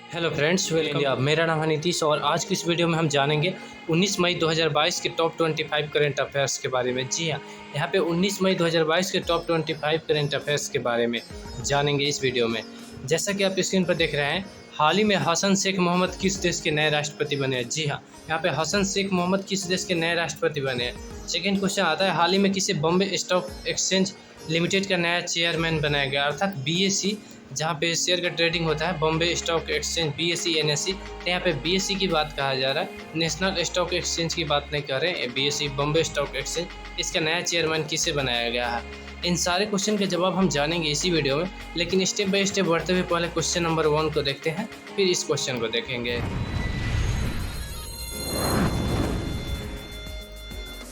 Hello friends, welcome India. मेरा नाम है नीतीश और आज की इस वीडियो में हम जानेंगे 19 मई 2022 के टॉप 25 करंट अफेयर्स के बारे में। जी हाँ, यहाँ पे 19 मई 2022 के टॉप 25 करंट अफेयर्स के बारे में जानेंगे इस वीडियो में। जैसा कि आप स्क्रीन पर देख रहे हैं, हाल ही में हसन शेख मोहम्मद किस देश के नए राष्ट्रपति बने हैं। जी हाँ, यहाँ पे हसन शेख मोहम्मद किस देश के नए राष्ट्रपति बने हैं। सेकेंड क्वेश्चन आता है, हाल ही में किसे बॉम्बे स्टॉक एक्सचेंज लिमिटेड का नया चेयरमैन बनाया गया, अर्थात BSE, जहाँ पे शेयर का ट्रेडिंग होता है, Bombay stock exchange BSE NSE। तो यहाँ पे BSE की बात कहा जा रहा है, नेशनल स्टॉक एक्सचेंज की बात नहीं कर रहे हैं। BSE बॉम्बे स्टॉक एक्सचेंज, इसका नया चेयरमैन किसे बनाया गया है। इन सारे क्वेश्चन के जवाब हम जानेंगे इसी वीडियो में, लेकिन स्टेप बाय स्टेप बढ़ते हुए पहले क्वेश्चन नंबर 1 को देखते हैं, फिर इस क्वेश्चन को देखेंगे।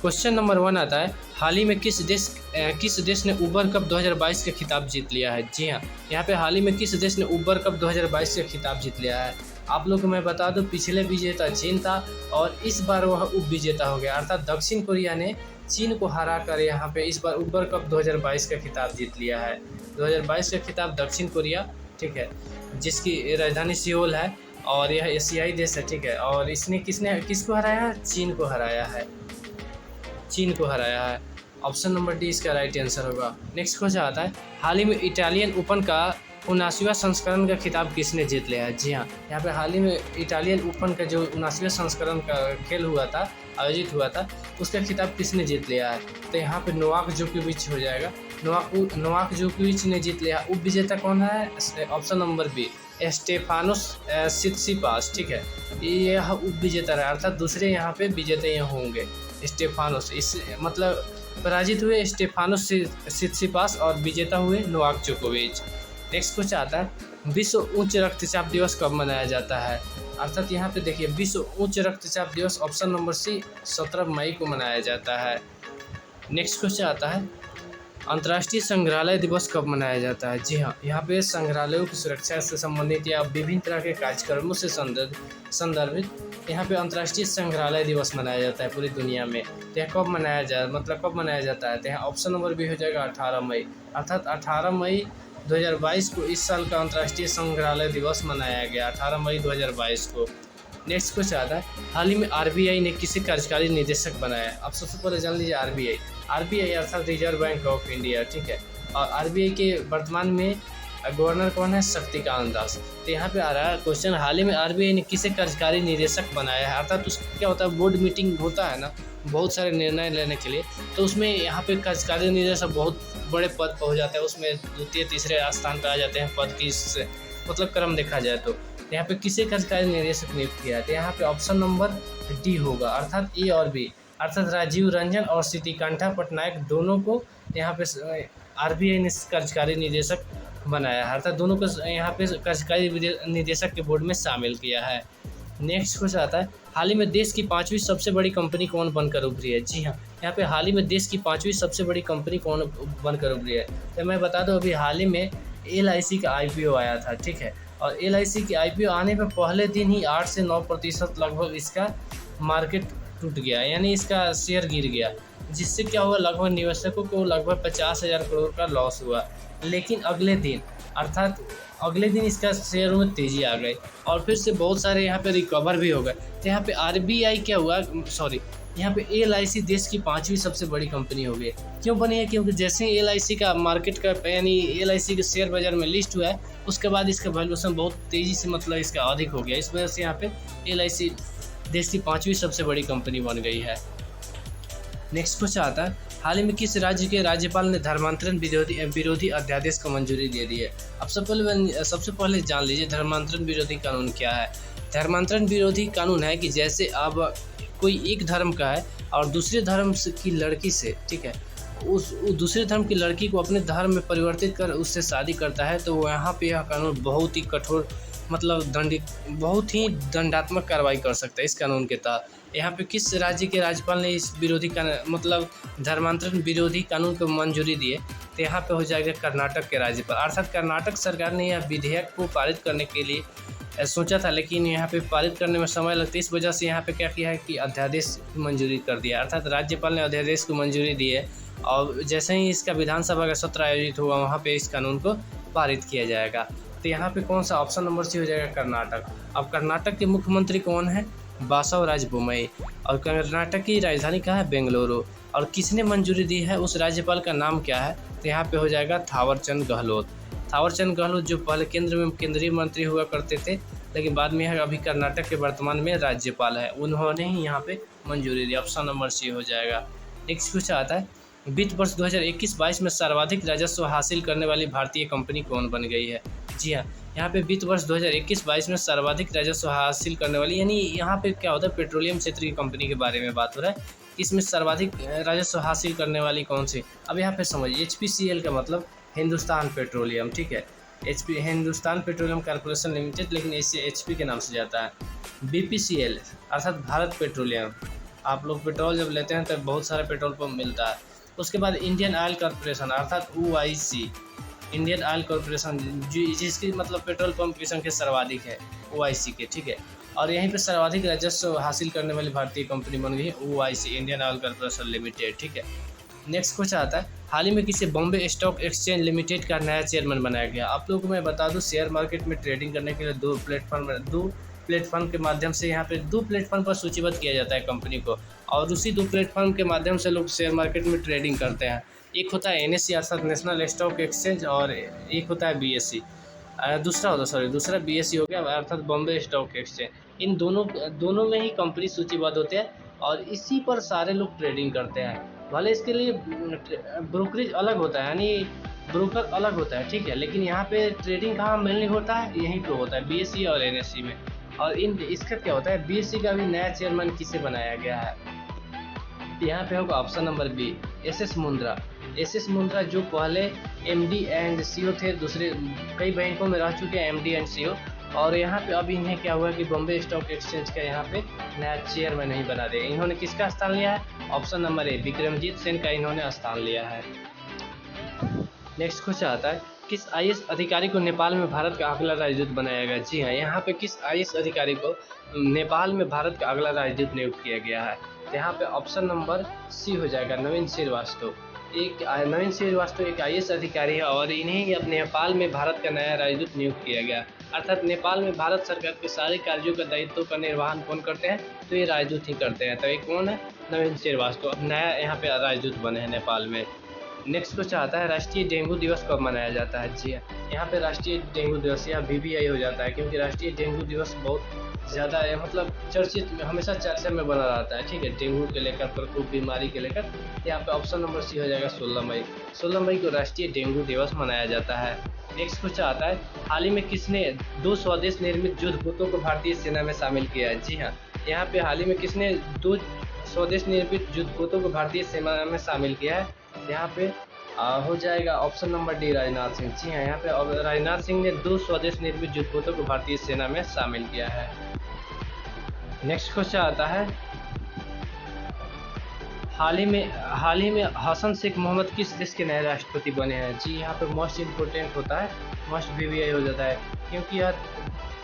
क्वेश्चन नंबर 1 आता है, हाल ही में किस देश ने उबर कप 2022 का खिताब जीत लिया है। जी हाँ, यहाँ पे हाल ही में किस देश ने उबर कप 2022 का खिताब जीत लिया है। आप लोग को मैं बता दूं, पिछले विजेता चीन था और इस बार वह उप विजेता हो गया, अर्थात दक्षिण कोरिया ने चीन को हरा कर यहाँ पे इस बार उबर कप 2022 का खिताब जीत लिया है। 2022 का खिताब दक्षिण कोरिया, ठीक है, जिसकी राजधानी सियोल है और यह एशियाई देश है, ठीक है। और इसने किसको हराया है? चीन को हराया है, चीन को हराया है। ऑप्शन नंबर डी इसका राइट आंसर होगा। नेक्स्ट क्वेश्चन आता है, हाल ही में इटालियन ओपन का 79वां संस्करण का खिताब किसने जीत लिया है। जी हाँ, यहाँ पे हाल ही में इटालियन ओपन का जो 79वां संस्करण का खेल हुआ था, आयोजित हुआ था, उसका खिताब किसने जीत लिया है। तो यहाँ पे नोवाक जोकोविच हो जाएगा। नोवाक जोकोविच ने जीत लिया। उप विजेता कौन है? Option number B, Stefanos Tsitsipas, ठीक है, यह उप विजेता रहा, अर्थात दूसरे यहाँ पे विजेता ये होंगे स्टेफानोस। इस मतलब पराजित हुए स्टेफानोस सित्सिपास और विजेता हुए नोवाक जोकोविच। नेक्स्ट क्वेश्चन आता है, विश्व उच्च रक्तचाप दिवस कब मनाया जाता है, अर्थात यहाँ पे देखिए विश्व उच्च रक्तचाप दिवस, ऑप्शन नंबर सी, 17 मई को मनाया जाता है। नेक्स्ट क्वेश्चन आता है, अंतर्राष्ट्रीय संग्रहालय दिवस कब मनाया जाता है। जी हाँ, यहाँ पे संग्रहालयों की सुरक्षा से संबंधित या विभिन्न तरह के कार्यक्रमों से संदर्भित यहाँ पे अंतर्राष्ट्रीय संग्रहालय दिवस मनाया जाता है पूरी दुनिया में। तो यह कब मनाया जाता है। तो यहाँ ऑप्शन नंबर बी हो जाएगा 18 मई, अर्थात 18 मई 2022 को इस साल का अंतर्राष्ट्रीय संग्रहालय दिवस मनाया गया, 18 मई 2022 को। नेक्स्ट क्वेश्चन आता है, हाल ही में RBI ने किसे कार्यकारी निदेशक बनाया है। अब सबसे पहले जान लीजिए RBI अर्थात रिजर्व बैंक ऑफ इंडिया, ठीक है। और RBI के वर्तमान में गवर्नर कौन है? शक्तिकांत दास। तो यहाँ पे आ रहा है क्वेश्चन, हाल ही में RBI ने किसे कार्यकारी निदेशक बनाया है, अर्थात उसका क्या होता है, बोर्ड मीटिंग होता है ना, बहुत सारे निर्णय लेने के लिए, तो उसमें यहाँ पे कार्यकारी निदेशक बहुत बड़े पद पर हो जाता है, उसमें द्वितीय तीसरे स्थान पर आ जाते हैं पद की मतलब क्रम देखा जाए तो। यहाँ पे किसे कार्यकारी निदेशक नियुक्त किया है। तो यहाँ पे ऑप्शन नंबर डी होगा, अर्थात ए और बी, अर्थात राजीव रंजन और सिद्धिकांठा पटनायक दोनों को यहाँ पे RBI ने कार्यकारी निदेशक बनाया है, अर्थात दोनों को यहाँ पे कार्यकारी निदेशक के बोर्ड में शामिल किया है। नेक्स्ट क्वेश्चन आता है, हाल ही में देश की 5वीं सबसे बड़ी कंपनी कौन बनकर उभरी है। जी हाँ, यहाँ पे हाल ही में देश की 5वीं सबसे बड़ी कंपनी कौन बनकर उभरी है। तो मैं बता दूं, अभी हाल ही में LIC का IPO आया था, ठीक है, और LIC के IPO आने पर पहले दिन ही 8 से 9% लगभग इसका मार्केट टूट गया, यानी इसका शेयर गिर गया, जिससे क्या हुआ, लगभग निवेशकों को लगभग 50,000 करोड़ का लॉस हुआ। लेकिन अगले दिन इसका शेयर में तेज़ी आ गई और फिर से बहुत सारे यहाँ पे रिकवर भी हो गए। तो यहाँ पे RBI क्या हुआ, यहाँ पे LIC देश की 5वीं सबसे बड़ी कंपनी हो गई। क्यों बनी है? क्योंकि जैसे ही LIC का मार्केट का यानी LIC के शेयर बाजार में लिस्ट हुआ है, उसके बाद इसका वैल्यूएशन बहुत तेज़ी से मतलब इसका अधिक हो गया। इस वजह से यहाँ पे LIC देश की 5वीं सबसे बड़ी कंपनी बन गई है। नेक्स्ट क्वेश्चन आता है, हाल ही में किस राज्य के राज्यपाल ने धर्मांतरण विरोधी अध्यादेश को मंजूरी दे दी है। अब सबसे पहले जान लीजिए धर्मांतरण विरोधी कानून क्या है। धर्मांतरण विरोधी कानून है कि जैसे अब कोई एक धर्म का है और दूसरे धर्म की लड़की से, ठीक है, उस दूसरे धर्म की लड़की को अपने धर्म में परिवर्तित कर उससे शादी करता है, तो यहाँ पे यह कानून बहुत ही कठोर मतलब बहुत ही दंडात्मक कार्रवाई कर सकता है इस कानून के तहत। यहाँ पे किस राज्य के राज्यपाल ने इस विरोधी मतलब धर्मांतरण विरोधी कानून को मंजूरी दी है। तो यहाँ पे हो जाएगा कर्नाटक के राज्यपाल, अर्थात कर्नाटक सरकार ने यह विधेयक को पारित करने के लिए सोचा था, लेकिन यहाँ पे पारित करने में समय लगता है, इस वजह से यहाँ पे क्या किया है कि अध्यादेश की मंजूरी कर दिया, अर्थात राज्यपाल ने अध्यादेश को मंजूरी दी है और जैसे ही इसका विधानसभा का सत्र आयोजित हुआ वहाँ पे इस कानून को पारित किया जाएगा। तो यहाँ पे कौन सा ऑप्शन नंबर सी हो जाएगा, कर्नाटक। अब कर्नाटक के मुख्यमंत्री कौन है, बासवराज बोम्मई। और कर्नाटक की राजधानी कहाँ है, बेंगलुरु। और किसने मंजूरी दी है, उस राज्यपाल का नाम क्या है, तो यहाँ पे हो जाएगा थावरचंद गहलोत। थावरचंद गहलोत जो पहले केंद्र में केंद्रीय मंत्री हुआ करते थे, लेकिन बाद में अभी कर्नाटक के वर्तमान में राज्यपाल है, उन्होंने ही यहाँ पे मंजूरी दी। ऑप्शन नंबर सी हो जाएगा। नेक्स्ट क्वेश्चन आता है, वित्त वर्ष 2021-22 में सर्वाधिक राजस्व हासिल करने वाली भारतीय कंपनी कौन बन गई है। जी हाँ, यहाँ पे वित्त वर्ष 2021-22 में सर्वाधिक राजस्व हासिल करने वाली, यानी यहाँ पे क्या होता है, पेट्रोलियम क्षेत्र की कंपनी के बारे में बात हो रहा है। इसमें सर्वाधिक राजस्व हासिल करने वाली कौन सी। अब यहाँ पे समझिए, HPCL का मतलब हिंदुस्तान पेट्रोलियम, ठीक है, हिंदुस्तान पेट्रोलियम कॉर्पोरेशन लिमिटेड, लेकिन इसे HP के नाम से जाता है। BPCL अर्थात भारत पेट्रोलियम, आप लोग पेट्रोल जब लेते हैं तो बहुत सारे पेट्रोल पंप मिलता है। उसके बाद इंडियन ऑयल कॉर्पोरेशन अर्थात OIC, इंडियन ऑयल कॉर्पोरेशन जिसकी मतलब पेट्रोल पंप की संख्या सर्वाधिक है OIC के, ठीक है। और यहीं पे सर्वाधिक राजस्व हासिल करने वाली भारतीय कंपनी बन गई है OIC, Indian oil corporation limited, ठीक है। नेक्स्ट क्वेश्चन आता है, हाल ही में किसे बॉम्बे स्टॉक एक्सचेंज लिमिटेड का नया चेयरमैन बनाया गया। आप लोगों को मैं बता दूं, शेयर मार्केट में ट्रेडिंग करने के लिए दो प्लेटफॉर्म के माध्यम से, यहाँ पे 2 प्लेटफॉर्म पर सूचीबद्ध किया जाता है कंपनी को, और उसी 2 प्लेटफॉर्म के माध्यम से लोग शेयर मार्केट में ट्रेडिंग करते हैं। एक होता है NSE अर्थात नेशनल स्टॉक एक्सचेंज, और एक होता है BSE, दूसरा BSE हो गया अर्थात बॉम्बे स्टॉक एक्सचेंज। इन दोनों में ही कंपनी सूचीबद्ध होते हैं और इसी पर सारे लोग ट्रेडिंग करते हैं। भले इसके लिए ब्रोकरेज अलग होता है, यानी ब्रोकर अलग होता है, ठीक है, लेकिन यहाँ पे ट्रेडिंग कहाँ मेनली होता है, यहीं पे होता है BSE और NSE में। और इसका क्या होता है, BSE का भी नया चेयरमैन किसे बनाया गया है, यहाँ पे होगा option number B, SS Mundra जो पहले MD एंड CEO थे, दूसरे कई बैंकों में रह चुके हैं MD एंड CEO। और यहाँ पे अभी इन्हें क्या हुआ कि बॉम्बे स्टॉक एक्सचेंज का यहाँ पे नया चेयरमैन नहीं बना दिया। इन्होंने किसका स्थान लिया है, option number A, Vikramjit Sen का इन्होंने स्थान लिया है। नेक्स्ट क्वेश्चन आता है, किस IAS अधिकारी को नेपाल में भारत का अगला राजदूत बनाया गया। जी हाँ, यहाँ पे किस IAS अधिकारी को नेपाल में भारत का अगला राजदूत नियुक्त किया गया है, यहाँ पे ऑप्शन नंबर सी हो जाएगा, नवीन श्रीवास्तव। नवीन श्रीवास्तव एक IAS अधिकारी है और इन्हें अब नेपाल में भारत का नया राजदूत नियुक्त किया गया। अर्थात नेपाल में भारत सरकार के सारे कार्यों का दायित्व का निर्वहन कौन करते हैं, तो ये राजदूत ही करते हैं। तो ये कौन है, नवीन श्रीवास्तव अब नया यहाँ पे राजदूत बने हैं नेपाल में। नेक्स्ट क्वेश्चन आता है, राष्ट्रीय डेंगू दिवस कब मनाया जाता है। जी यहाँ पे राष्ट्रीय डेंगू दिवस या BBI हो जाता है, क्योंकि राष्ट्रीय डेंगू दिवस बहुत ज़्यादा मतलब चर्चित, हमेशा चर्चा में बना रहता है, ठीक है, डेंगू के लेकर, प्रकोप बीमारी के लेकर। यहाँ पे ऑप्शन नंबर सी हो जाएगा, 16 मई को राष्ट्रीय डेंगू दिवस मनाया जाता है। नेक्स्ट क्वेश्चन आता है, हाल ही में किसने 2 स्वदेश निर्मित युद्धपोतों को भारतीय सेना में शामिल किया है। जी हाँ, यहाँ पे हाल ही में किसने 2 स्वदेश निर्मित युद्धपोतों को भारतीय सेना में शामिल किया है, यहाँ पे हो जाएगा option number D, Rajnath Singh. जी हाँ, यहाँ पे राजनाथ सिंह ने 2 स्वदेश निर्मित युद्धपोतों को भारतीय सेना में शामिल किया है। नेक्स्ट क्वेश्चन आता है, हाल ही में हसन शेख मोहम्मद किस देश के नए राष्ट्रपति बने हैं। जी यहाँ पे मोस्ट इम्पोर्टेंट होता है, मोस्ट BBI हो जाता है, क्योंकि यार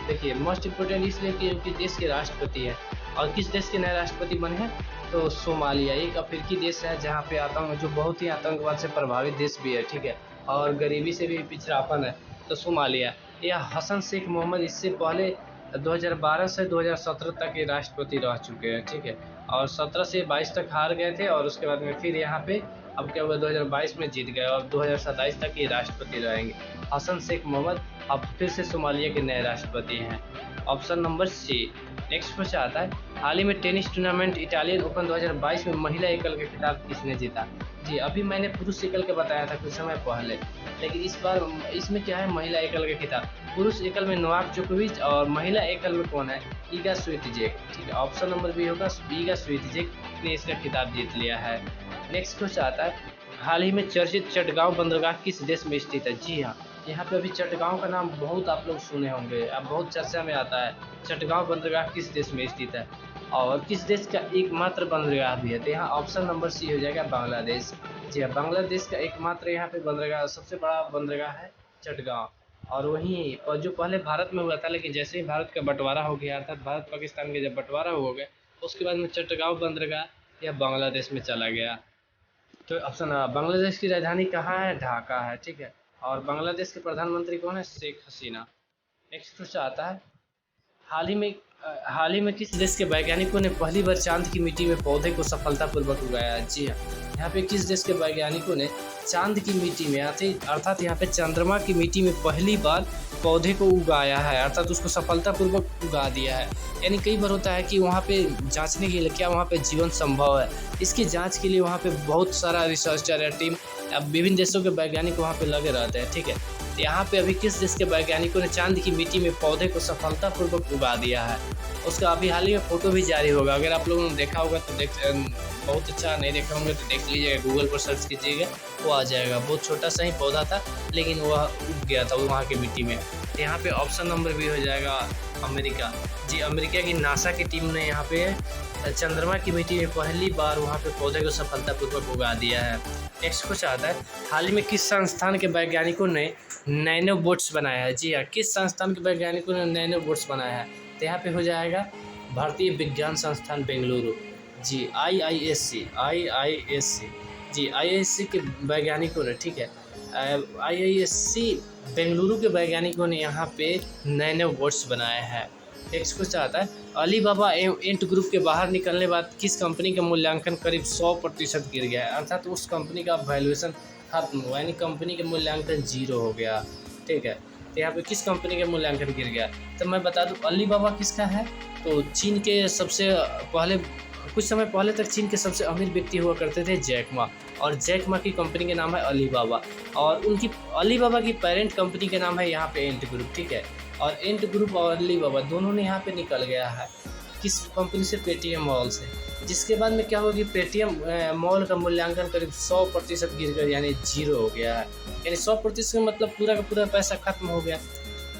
देखिए मोस्ट इम्पोर्टेंट इसलिए क्योंकि देश के राष्ट्रपति है। और किस देश के नए राष्ट्रपति बने हैं, तो सोमालिया, एक अफ्रीकी देश है जहाँ पे जो बहुत ही आतंकवाद से प्रभावित देश भी है, ठीक है, और गरीबी से भी पिछड़ापन है, तो सोमालिया। यह हसन शेख मोहम्मद इससे पहले 2012 से 2017 तक ये राष्ट्रपति रह चुके हैं, ठीक है, और 17 से 22 तक हार गए थे, और उसके बाद में फिर यहाँ पे अब क्या हुआ, 2022 में जीत गए, और 2027 तक ये राष्ट्रपति रहेंगे। हसन शेख मोहम्मद अब फिर से सोमालिया के नए राष्ट्रपति हैं, option number C. Next question आता है, हाल ही में टेनिस टूर्नामेंट इटालियन ओपन 2022 में महिला एकल का खिताब किसने जीता। जी अभी मैंने पुरुष एकल का बताया था कुछ समय पहले, लेकिन इस बार इसमें क्या है, महिला एकल का खिताब। पुरुष एकल में नोवाक जोकोविच और महिला एकल में कौन है, ईगा स्वियातेक, ठीक है, ऑप्शन नंबर बी होगा, ईगा स्वियातेक ने इसका खिताब जीत लिया है। नेक्स्ट क्वेश्चन आता है, हाल ही में चर्चित चटगांव बंदरगाह किस देश में स्थित है। जी हाँ, यहाँ पे अभी चटगांव का नाम बहुत आप लोग सुने होंगे, अब बहुत चर्चा में आता है। चटगांव बंदरगाह किस देश में स्थित है और किस देश का एकमात्र बंदरगाह भी है, तो यहाँ ऑप्शन नंबर सी हो जाएगा, बांग्लादेश। जी हाँ, बांग्लादेश का एकमात्र यहाँ पे बंदरगाह, सबसे बड़ा बंदरगाह है चटगांव। और वहीं और जो पहले भारत में हुआ था, लेकिन जैसे ही भारत का बंटवारा हो गया, अर्थात भारत पाकिस्तान के जब बंटवारा हो गया, उसके बाद में चटगांव बंदरगाह यह बांग्लादेश में चला गया। तो ऑप्शन बांग्लादेश की राजधानी कहाँ है, ढाका है, ठीक है, और बांग्लादेश के प्रधानमंत्री कौन है, शेख हसीना। नेक्स्ट क्वेश्चन आता है, हाल ही में किस देश के वैज्ञानिकों ने पहली बार चांद की मिट्टी में पौधे को सफलतापूर्वक उगाया है? जी हाँ, यहाँ पे किस देश के वैज्ञानिकों ने चांद की मिट्टी में अर्थात यहाँ पे चंद्रमा की मिट्टी में पहली बार पौधे को उगाया है, अर्थात उसको सफलतापूर्वक उगा दिया है। यानी कई बार होता है कि वहाँ पे जांचने के लिए क्या वहाँ पे जीवन संभव है, इसकी जांच के लिए वहाँ पे बहुत सारा रिसर्चर या टीम विभिन्न देशों के वैज्ञानिक वहाँ पे लगे रहते हैं। ठीक है, यहाँ पे अभी किस देश के वैज्ञानिकों ने चांद की मिट्टी में पौधे को सफलतापूर्वक उगा दिया है, उसका अभी हाल ही में फोटो भी जारी होगा। अगर आप लोगों ने देखा होगा तो बहुत अच्छा, नहीं देखा होंगे तो देख लीजिएगा, गूगल पर सर्च कीजिएगा, वो आ जाएगा। बहुत छोटा सा ही पौधा था लेकिन वह उग गया था वहाँ की मिट्टी में। यहाँ पे ऑप्शन नंबर भी हो जाएगा अमेरिका। जी, अमेरिका की नासा की टीम ने यहाँ पे चंद्रमा की मिट्टी में पहली बार वहाँ पे पौधे को सफलतापूर्वक उगा दिया है। नेक्स्ट कुछ आता है, हाल ही में किस संस्थान के वैज्ञानिकों ने नैनो बोट्स बनाया है? जी हाँ, किस संस्थान के वैज्ञानिकों ने नैनो बोट्स बनाया है? तो यहाँ पे हो जाएगा भारतीय विज्ञान संस्थान बेंगलुरु। जी, IISc जी, IISc के वैज्ञानिकों ने, ठीक है, IISc बेंगलुरु के वैज्ञानिकों ने यहाँ पे नैनो बोट्स बनाए हैं। नेक्स्ट क्वेश्चन आता है, अलीबाबा एंट ग्रुप के बाहर निकलने बाद किस कंपनी का मूल्यांकन करीब 100% गिर गया है? अर्थात उस कंपनी का वैल्यूएशन खत्म हुआ, यानी कंपनी का मूल्यांकन 0 हो गया। ठीक है, तो यहाँ पे किस कंपनी का मूल्यांकन गिर गया? तो मैं बता दूं, अलीबाबा किसका है? तो चीन के सबसे पहले, कुछ समय पहले तक चीन के सबसे अमीर व्यक्ति हुआ करते थे जैक मा, और जैक मा की कंपनी का नाम है अलीबाबा, और उनकी अलीबाबा की पेरेंट कंपनी का नाम है यहाँ पे एंट ग्रुप। ठीक है, और एंट ग्रुप और अलीबाबा दोनों ने यहाँ पे निकल गया है किस कंपनी से? पेटीएम मॉल से। जिसके बाद में क्या होगी, पेटीएम मॉल का मूल्यांकन करीब 100% गिर गया, यानी 0 हो गया है। यानी 100% मतलब पूरा का पूरा पैसा खत्म हो गया।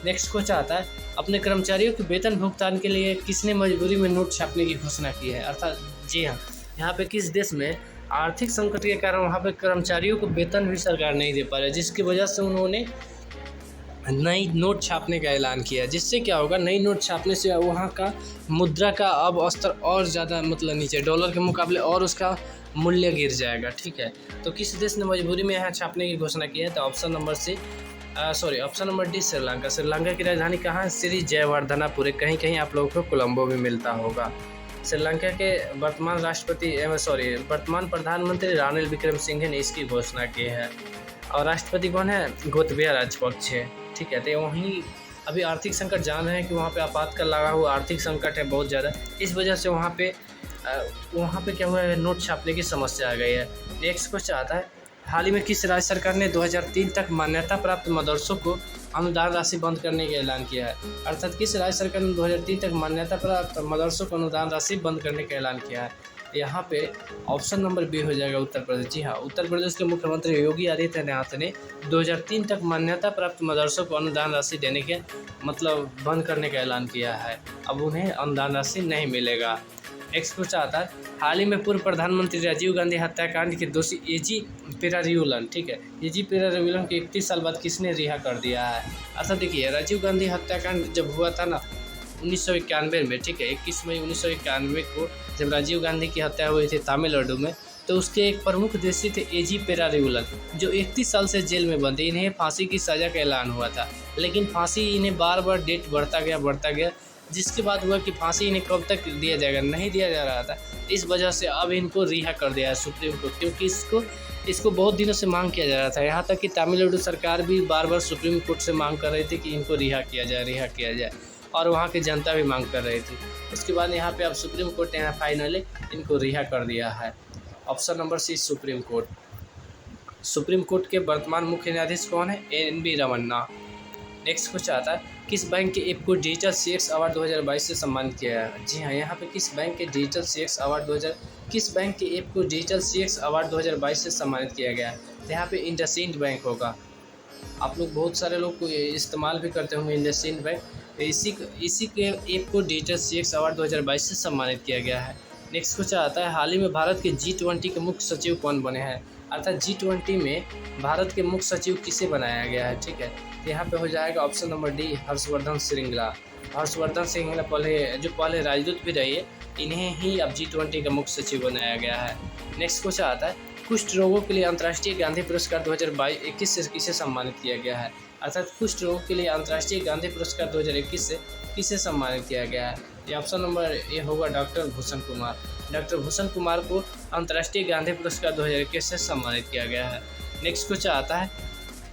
नेक्स्ट क्वेश्चन आता है, अपने कर्मचारियों के वेतन भुगतान के लिए किसने मजबूरी में नोट छापने की घोषणा की है? अर्थात जी हाँ, यहाँ पे किस देश में आर्थिक संकट के कारण वहाँ पे कर्मचारियों को वेतन भी सरकार नहीं दे पा रही, जिसकी वजह से उन्होंने नई नोट छापने का ऐलान किया। जिससे क्या होगा, नई नोट छापने से वहाँ का मुद्रा का अब स्तर और ज़्यादा मतलब नीचे, डॉलर के मुकाबले और उसका मूल्य गिर जाएगा। ठीक है, तो किस देश ने मजबूरी में यहाँ छापने की घोषणा की है? तो option number D, Sri Lanka. Sri Lanka की राजधानी कहाँ है? श्री जयवर्धनापुर। कहीं कहीं आप लोगों को कोलंबो भी मिलता होगा। श्रीलंका के वर्तमान प्रधानमंत्री रानिल विक्रमसिंघे ने इसकी घोषणा की है, और राष्ट्रपति कौन है? गोतबाया राजपक्षे। ठीक है, तो वहीं अभी आर्थिक संकट जान रहे हैं कि वहाँ पे आपातकाल लगा हुआ आर्थिक संकट है बहुत ज़्यादा, इस वजह से वहाँ पे क्या हुआ है, नोट छापने की समस्या आ गई है। नेक्स्ट क्वेश्चन आता है, हाल ही में किस राज्य सरकार ने 2003 तक मान्यता प्राप्त मदरसों को अनुदान राशि बंद करने का ऐलान किया है? अर्थात किस राज्य सरकार ने 2003 तक मान्यता प्राप्त मदरसों को अनुदान राशि बंद करने का ऐलान किया है? यहाँ पे ऑप्शन नंबर बी हो जाएगा, उत्तर प्रदेश। जी हाँ, उत्तर प्रदेश के मुख्यमंत्री योगी आदित्यनाथ ने 2003 तक मान्यता प्राप्त मदरसों को अनुदान राशि देने के मतलब बंद करने का ऐलान किया है। अब उन्हें अनुदान राशि नहीं मिलेगा। नेक्स्ट क्वेश्चन आता है, हाल ही में पूर्व प्रधानमंत्री राजीव गांधी हत्याकांड के दोषी एजी पेरारिवलन, ठीक है, एजी पेरारिवलन के 31 साल बाद किसने रिहा कर दिया है? अच्छा देखिए, राजीव गांधी हत्याकांड जब हुआ था ना 1991 में, ठीक है, 21 मई 1991 को जब राजीव गांधी की हत्या हुई थी तमिलनाडु में, तो उसके एक प्रमुख दोषी थे एजी पेरारिवलन, जो 31 साल से जेल में बंद थे। इन्हें फांसी की सज़ा का ऐलान हुआ था, लेकिन फांसी इन्हें बार बार डेट बढ़ता गया, जिसके बाद हुआ कि फांसी इन्हें कब तक दिया जाएगा, नहीं दिया जा रहा था। इस वजह से अब इनको रिहा कर दिया है सुप्रीम कोर्ट, क्योंकि इसको बहुत दिनों से मांग किया जा रहा था। यहाँ तक कि तमिलनाडु सरकार भी बार बार सुप्रीम कोर्ट से मांग कर रही थी कि इनको रिहा किया जाए, और वहाँ की जनता भी मांग कर रही थी। उसके बाद यहाँ पे अब सुप्रीम कोर्ट ने यहाँ फाइनली इनको रिहा कर दिया है। Option number C, supreme court. Supreme court के वर्तमान मुख्य न्यायाधीश कौन है? NV रमन्ना। नेक्स्ट क्वेश्चन आता है, किस बैंक के ऐप को डिजिटल CX अवार्ड 2022 से सम्मानित किया है? जी हाँ, यहाँ पे किस बैंक के ऐप को डिजिटल CX अवार्ड 2022 से सम्मानित किया गया है? तो यहाँ पे इंडसइंड बैंक होगा। आप लोग बहुत सारे लोग को इस्तेमाल भी करते होंगे इंडसइंड बैंक। इसी के ऐप को डिजिटल CX अवार्ड 2022 से सम्मानित किया गया है। नेक्स्ट क्वेश्चन आता है, हाल ही में भारत के G20 के मुख्य सचिव कौन बने हैं? अर्थात G20 में भारत के मुख्य सचिव किसे बनाया गया है? ठीक है, तो यहाँ पे हो जाएगा option number D, Harshvardhan Shringla. पहले राजदूत भी रही है, इन्हें ही अब G20 का मुख्य सचिव बनाया गया है। नेक्स्ट क्वेश्चन आता है, कुष्ठ रोगों के लिए अंतर्राष्ट्रीय गांधी पुरस्कार 2022-21 से किसे सम्मानित किया गया है? अर्थात कुष्ठ रोग के लिए अंतर्राष्ट्रीय गांधी पुरस्कार 2021 से किसे सम्मानित किया गया है? ये ऑप्शन नंबर ए होगा डॉक्टर भूषण कुमार। डॉक्टर भूषण कुमार को अंतर्राष्ट्रीय गांधी पुरस्कार 2021 से सम्मानित किया गया है। नेक्स्ट क्वेश्चन आता है,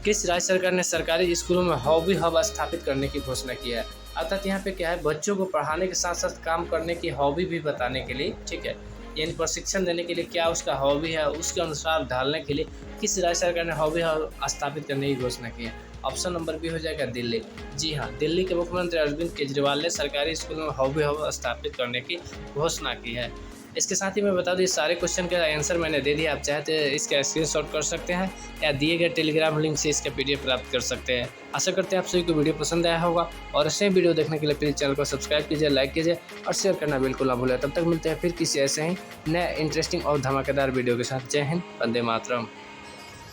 किस राज्य सरकार ने सरकारी स्कूलों में हॉबी हब स्थापित करने की घोषणा की है? अर्थात यहाँ पे क्या है, बच्चों को पढ़ाने के साथ साथ काम करने की हॉबी भी बताने के लिए, ठीक है, यानी प्रशिक्षण देने के लिए क्या उसका हॉबी है उसके अनुसार ढालने के लिए किस राज्य सरकार ने हॉबी हब स्थापित करने की घोषणा की है? ऑप्शन नंबर बी हो जाएगा दिल्ली। जी हाँ, दिल्ली के मुख्यमंत्री अरविंद केजरीवाल ने सरकारी स्कूलों में हॉबी हब स्थापित करने की घोषणा की है। इसके साथ ही मैं बता दूं, ये सारे क्वेश्चन का आंसर मैंने दे दिया। आप चाहते हैं इसका स्क्रीनशॉट कर सकते हैं या दिए गए टेलीग्राम लिंक से इसका PDF प्राप्त कर सकते हैं। आशा करते हैं आप सभी को वीडियो पसंद आया होगा और ऐसे वीडियो देखने के लिए प्लीज़ चैनल को सब्सक्राइब कीजिए, लाइक कीजिए और शेयर करना बिल्कुल ना भूलें। तब तक मिलते हैं फिर किसी ऐसे ही नए इंटरेस्टिंग और धमाकेदार वीडियो के साथ। जय हिंद, वंदे मातरम।